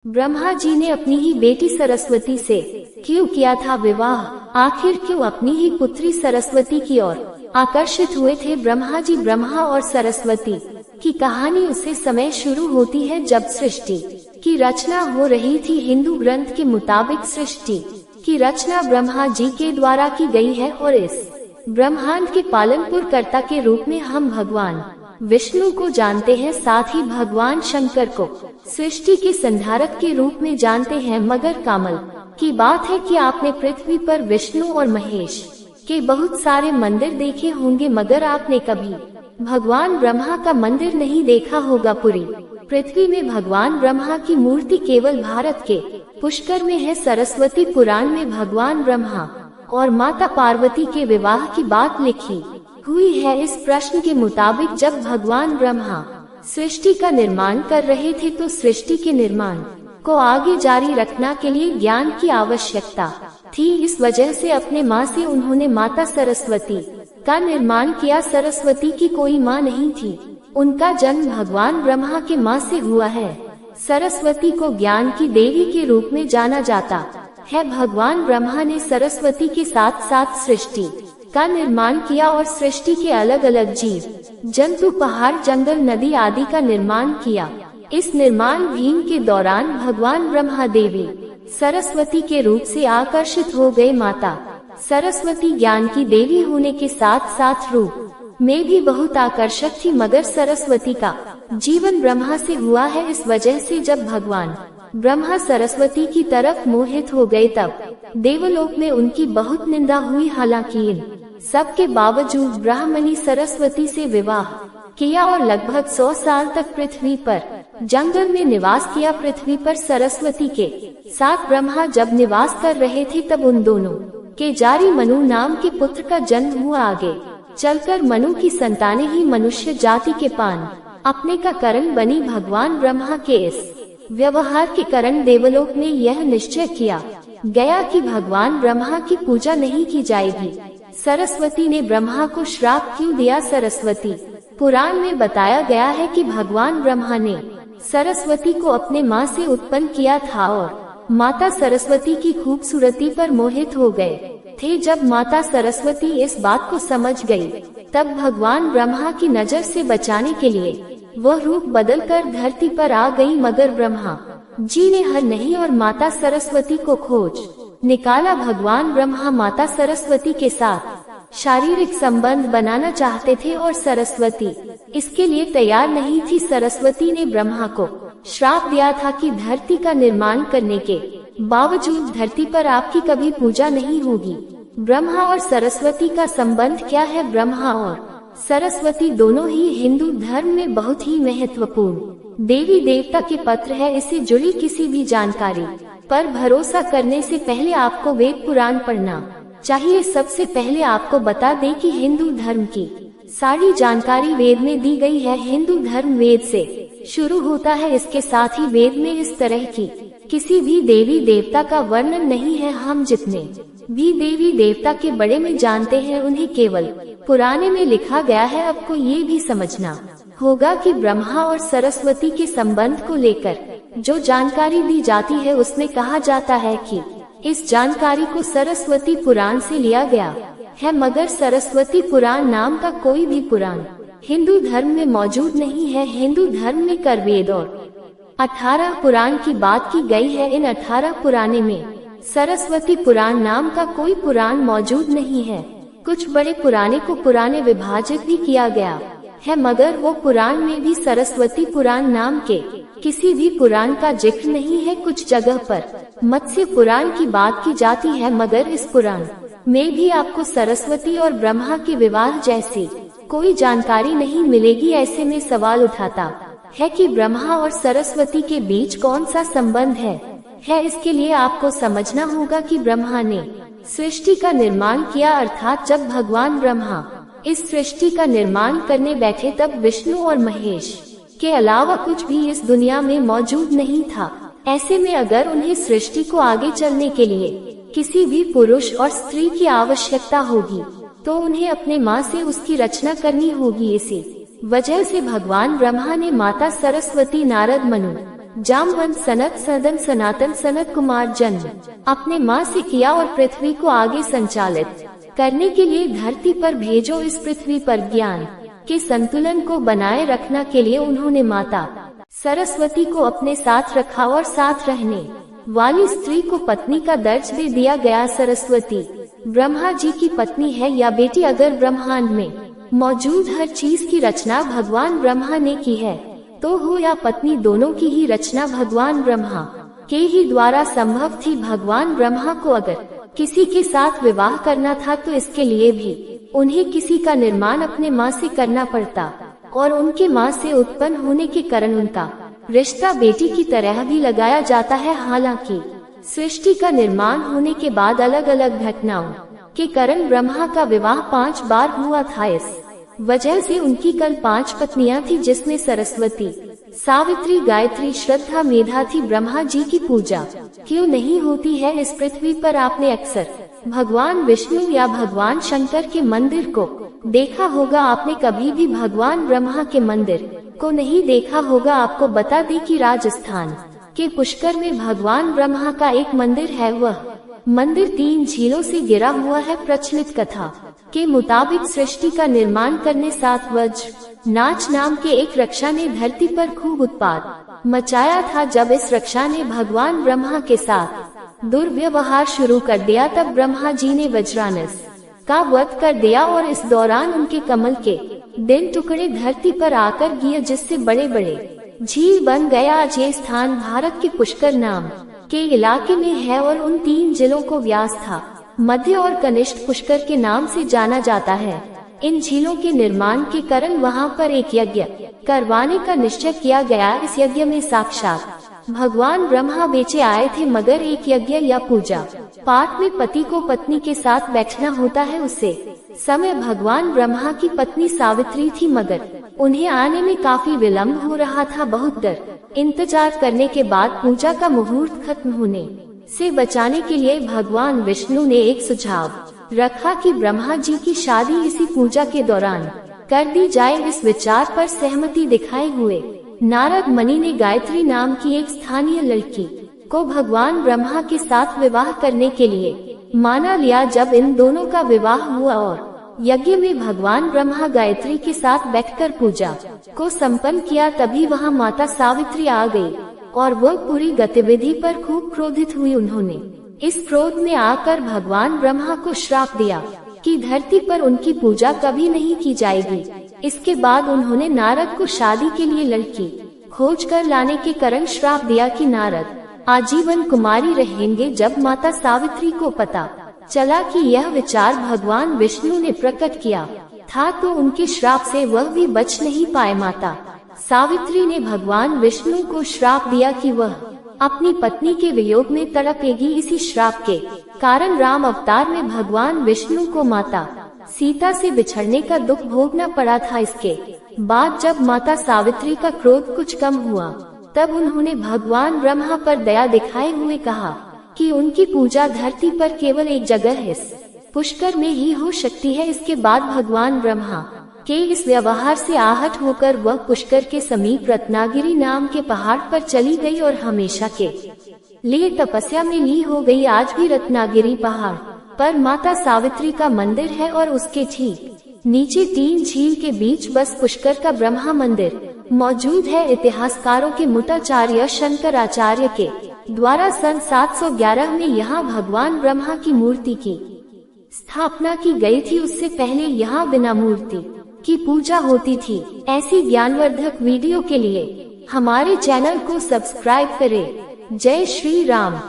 ब्रह्मा जी ने अपनी ही बेटी सरस्वती से क्यों किया था विवाह? आखिर क्यों अपनी ही पुत्री सरस्वती की ओर आकर्षित हुए थे ब्रह्मा जी? ब्रह्मा और सरस्वती की कहानी उसी समय शुरू होती है जब सृष्टि की रचना हो रही थी। हिंदू ग्रंथ के मुताबिक सृष्टि की रचना ब्रह्मा जी के द्वारा की गई है और इस ब्रह्मांड के पालनपुर कर्ता के रूप में हम भगवान विष्णु को जानते हैं, साथ ही भगवान शंकर को सृष्टि के संधारक के रूप में जानते हैं। मगर कमाल की बात है कि आपने पृथ्वी पर विष्णु और महेश के बहुत सारे मंदिर देखे होंगे, मगर आपने कभी भगवान ब्रह्मा का मंदिर नहीं देखा होगा। पूरी पृथ्वी में भगवान ब्रह्मा की मूर्ति केवल भारत के पुष्कर में है। सरस्वती पुराण में भगवान ब्रह्मा और माता पार्वती के विवाह की बात लिखी हुई है। इस प्रश्न के मुताबिक जब भगवान ब्रह्मा सृष्टि का निर्माण कर रहे थे तो सृष्टि के निर्माण को आगे जारी रखने के लिए ज्ञान की आवश्यकता थी। इस वजह से अपने माँ से उन्होंने माता सरस्वती का निर्माण किया। सरस्वती की कोई माँ नहीं थी, उनका जन्म भगवान ब्रह्मा के माँ से हुआ है। सरस्वती को ज्ञान की देवी के रूप में जाना जाता है। भगवान ब्रह्मा ने सरस्वती के साथ साथ सृष्टि का निर्माण किया और सृष्टि के अलग अलग जीव जंतु, पहाड़, जंगल, नदी आदि का निर्माण किया। इस निर्माण भीम के दौरान भगवान ब्रह्मा देवी सरस्वती के रूप से आकर्षित हो गए। माता सरस्वती ज्ञान की देवी होने के साथ साथ रूप में भी बहुत आकर्षक थी, मगर सरस्वती का जीवन ब्रह्मा से हुआ है। इस वजह से जब भगवान ब्रह्मा सरस्वती की तरफ मोहित हो गए तब देवलोक में उनकी बहुत निंदा हुई। हालांकि इन सब के बावजूद ब्रह्मा ने सरस्वती से विवाह किया और लगभग 100 साल तक पृथ्वी पर जंगल में निवास किया। पृथ्वी पर सरस्वती के साथ ब्रह्मा जब निवास कर रहे थे तब उन दोनों के जारी मनु नाम के पुत्र का जन्म हुआ। आगे चलकर मनु की संतानें ही मनुष्य जाति के पान अपने का कारण बनी। भगवान ब्रह्मा के इस व्यवहार के कारण देवलोक में यह निश्चय किया गया कि भगवान ब्रह्मा की पूजा नहीं की जाएगी। सरस्वती ने ब्रह्मा को श्राप क्यों दिया? सरस्वती पुराण में बताया गया है कि भगवान ब्रह्मा ने सरस्वती को अपने माँ से उत्पन्न किया था और माता सरस्वती की खूबसूरती पर मोहित हो गए थे। जब माता सरस्वती इस बात को समझ गई, तब भगवान ब्रह्मा की नजर से बचाने के लिए वह रूप बदलकर धरती पर आ गई, मगर ब्रह्मा जी ने हर नहीं और माता सरस्वती को खोज निकाला। भगवान ब्रह्मा माता सरस्वती के साथ शारीरिक संबंध बनाना चाहते थे और सरस्वती इसके लिए तैयार नहीं थी। सरस्वती ने ब्रह्मा को श्राप दिया था कि धरती का निर्माण करने के बावजूद धरती पर आपकी कभी पूजा नहीं होगी। ब्रह्मा और सरस्वती का संबंध क्या है? ब्रह्मा और सरस्वती दोनों ही हिंदू धर्म में बहुत ही महत्वपूर्ण देवी देवता के पत्र है। इससे जुड़ी किसी भी जानकारी पर भरोसा करने से पहले आपको वेद पुराण पढ़ना चाहिए। सबसे पहले आपको बता दें कि हिंदू धर्म की सारी जानकारी वेद में दी गई है। हिंदू धर्म वेद से शुरू होता है। इसके साथ ही वेद में इस तरह की किसी भी देवी देवता का वर्णन नहीं है। हम जितने भी देवी देवता के बारे में जानते हैं उन्हें केवल पुराने में लिखा गया है। आपको ये भी समझना होगा कि ब्रह्मा और सरस्वती के संबंध को लेकर जो जानकारी दी जाती है उसमें कहा जाता है कि इस जानकारी को सरस्वती पुराण से लिया गया है, मगर सरस्वती पुराण नाम का कोई भी पुराण हिंदू धर्म में मौजूद नहीं है। हिंदू धर्म में करवेद और 18 पुराण की बात की गई है। इन 18 पुराणे में सरस्वती पुराण नाम का कोई पुराण मौजूद नहीं है। कुछ बड़े पुराणे को पुराने विभाजित भी किया गया है, मगर वो पुराण में भी सरस्वती पुराण नाम के किसी भी पुराण का जिक्र नहीं है। कुछ जगह पर मत्स्य पुराण की बात की जाती है, मगर इस पुराण में भी आपको सरस्वती और ब्रह्मा के विवाह जैसी कोई जानकारी नहीं मिलेगी। ऐसे में सवाल उठाता है कि ब्रह्मा और सरस्वती के बीच कौन सा संबंध है। इसके लिए आपको समझना होगा कि ब्रह्मा ने सृष्टि का निर्माण किया, अर्थात जब भगवान ब्रह्मा इस सृष्टि का निर्माण करने बैठे तब विष्णु और महेश के अलावा कुछ भी इस दुनिया में मौजूद नहीं था। ऐसे में अगर उन्हें सृष्टि को आगे चलने के लिए किसी भी पुरुष और स्त्री की आवश्यकता होगी तो उन्हें अपने माँ से उसकी रचना करनी होगी। इसी वजह से भगवान ब्रह्मा ने माता सरस्वती, नारद, मनु, जामवंत सनत सदन सनातन सनत कुमार जन्म अपने माँ से किया और पृथ्वी को आगे संचालित करने के लिए धरती पर भेजो। इस पृथ्वी पर ज्ञान के संतुलन को बनाए रखना के लिए उन्होंने माता सरस्वती को अपने साथ रखा और साथ रहने वाली स्त्री को पत्नी का दर्ज दे दिया गया। सरस्वती ब्रह्मा जी की पत्नी है या बेटी। अगर ब्रह्मांड में मौजूद हर चीज की रचना भगवान ब्रह्मा ने की है तो हो या पत्नी, दोनों की ही रचना भगवान ब्रह्मा के ही द्वारा संभव थी। भगवान ब्रह्मा को अगर किसी के साथ विवाह करना था तो इसके लिए भी उन्हें किसी का निर्माण अपने माँ से करना पड़ता और उनके माँ से उत्पन्न होने के कारण उनका रिश्ता बेटी की तरह भी लगाया जाता है। हालांकि सृष्टि का निर्माण होने के बाद अलग अलग घटनाओं के कारण ब्रह्मा का विवाह 5 बार हुआ था। इस वजह से उनकी कल 5 पत्नियां थी, जिसमें सरस्वती, सावित्री, गायत्री, श्रद्धा, मेधा थी। ब्रह्मा जी की पूजा क्यों नहीं होती है इस पृथ्वी पर? आपने अक्सर भगवान विष्णु या भगवान शंकर के मंदिर को देखा होगा, आपने कभी भी भगवान ब्रह्मा के मंदिर को नहीं देखा होगा। आपको बता दें कि राजस्थान के पुष्कर में भगवान ब्रह्मा का एक मंदिर है। वह मंदिर 3 झीलों से घिरा हुआ है। प्रचलित कथा के मुताबिक सृष्टि का निर्माण करने 7 वज्र नाच नाम के एक रक्षा ने धरती पर खूब उत्पात मचाया था। जब इस रक्षा ने भगवान ब्रह्मा के साथ दुर्व्यवहार शुरू कर दिया, तब ब्रह्मा जी ने वज्रानस का वध कर दिया और इस दौरान उनके कमल के दिन टुकड़े धरती पर आकर गिरे, जिससे बड़े बड़े झील बन गया। आज ये स्थान भारत के पुष्कर नाम के इलाके में है और उन 3 जिलों को व्यास था, मध्य और कनिष्ठ पुष्कर के नाम से जाना जाता है। इन झीलों के निर्माण के कारण वहां पर एक यज्ञ करवाने का निश्चय किया गया। इस यज्ञ में साक्षात भगवान ब्रह्मा बेचे आए थे, मगर एक यज्ञ या पूजा पाठ में पति को पत्नी के साथ बैठना होता है। उसे समय भगवान ब्रह्मा की पत्नी सावित्री थी, मगर उन्हें आने में काफी विलंब हो रहा था। बहुत देर इंतजार करने के बाद पूजा का मुहूर्त खत्म होने से बचाने के लिए भगवान विष्णु ने एक सुझाव रखा कि ब्रह्मा जी की शादी इसी पूजा के दौरान कर दी जाए। इस विचार पर सहमति दिखाए हुए नारद मुनि ने गायत्री नाम की एक स्थानीय लड़की को भगवान ब्रह्मा के साथ विवाह करने के लिए माना लिया। जब इन दोनों का विवाह हुआ और यज्ञ में भगवान ब्रह्मा गायत्री के साथ बैठकर पूजा को संपन्न किया, तभी वहां माता सावित्री आ गई और वह पूरी गतिविधि पर खूब क्रोधित हुई। उन्होंने इस क्रोध में आकर भगवान ब्रह्मा को श्राप दिया कि धरती पर उनकी पूजा कभी नहीं की जाएगी। इसके बाद उन्होंने नारद को शादी के लिए लड़की खोज कर लाने के कारण श्राप दिया कि नारद आजीवन कुमारी रहेंगे। जब माता सावित्री को पता चला कि यह विचार भगवान विष्णु ने प्रकट किया था, तो उनके श्राप से वह भी बच नहीं पाए। माता सावित्री ने भगवान विष्णु को श्राप दिया कि वह अपनी पत्नी के वियोग में तड़पेगी। इसी श्राप के कारण राम अवतार में भगवान विष्णु को माता सीता से बिछड़ने का दुख भोगना पड़ा था। इसके बाद जब माता सावित्री का क्रोध कुछ कम हुआ, तब उन्होंने भगवान ब्रह्मा पर दया दिखाए हुए कहा कि उनकी पूजा धरती पर केवल एक जगह है, पुष्कर में ही हो सकती है। इसके बाद भगवान ब्रह्मा के इस व्यवहार से आहत होकर वह पुष्कर के समीप रत्नागिरी नाम के पहाड़ पर चली गई और हमेशा के लिए तपस्या में ली हो गई। आज भी रत्नागिरी पहाड़ पर माता सावित्री का मंदिर है और उसके ठीक नीचे 3 झील के बीच बस पुष्कर का ब्रह्मा मंदिर मौजूद है। इतिहासकारों के मुताचार्य शंकराचार्य के द्वारा सन 711 में यहाँ भगवान ब्रह्मा की मूर्ति की स्थापना की गई थी। उससे पहले यहाँ बिना मूर्ति की पूजा होती थी। ऐसी ज्ञानवर्धक वीडियो के लिए हमारे चैनल को सब्सक्राइब करें। जय श्री राम।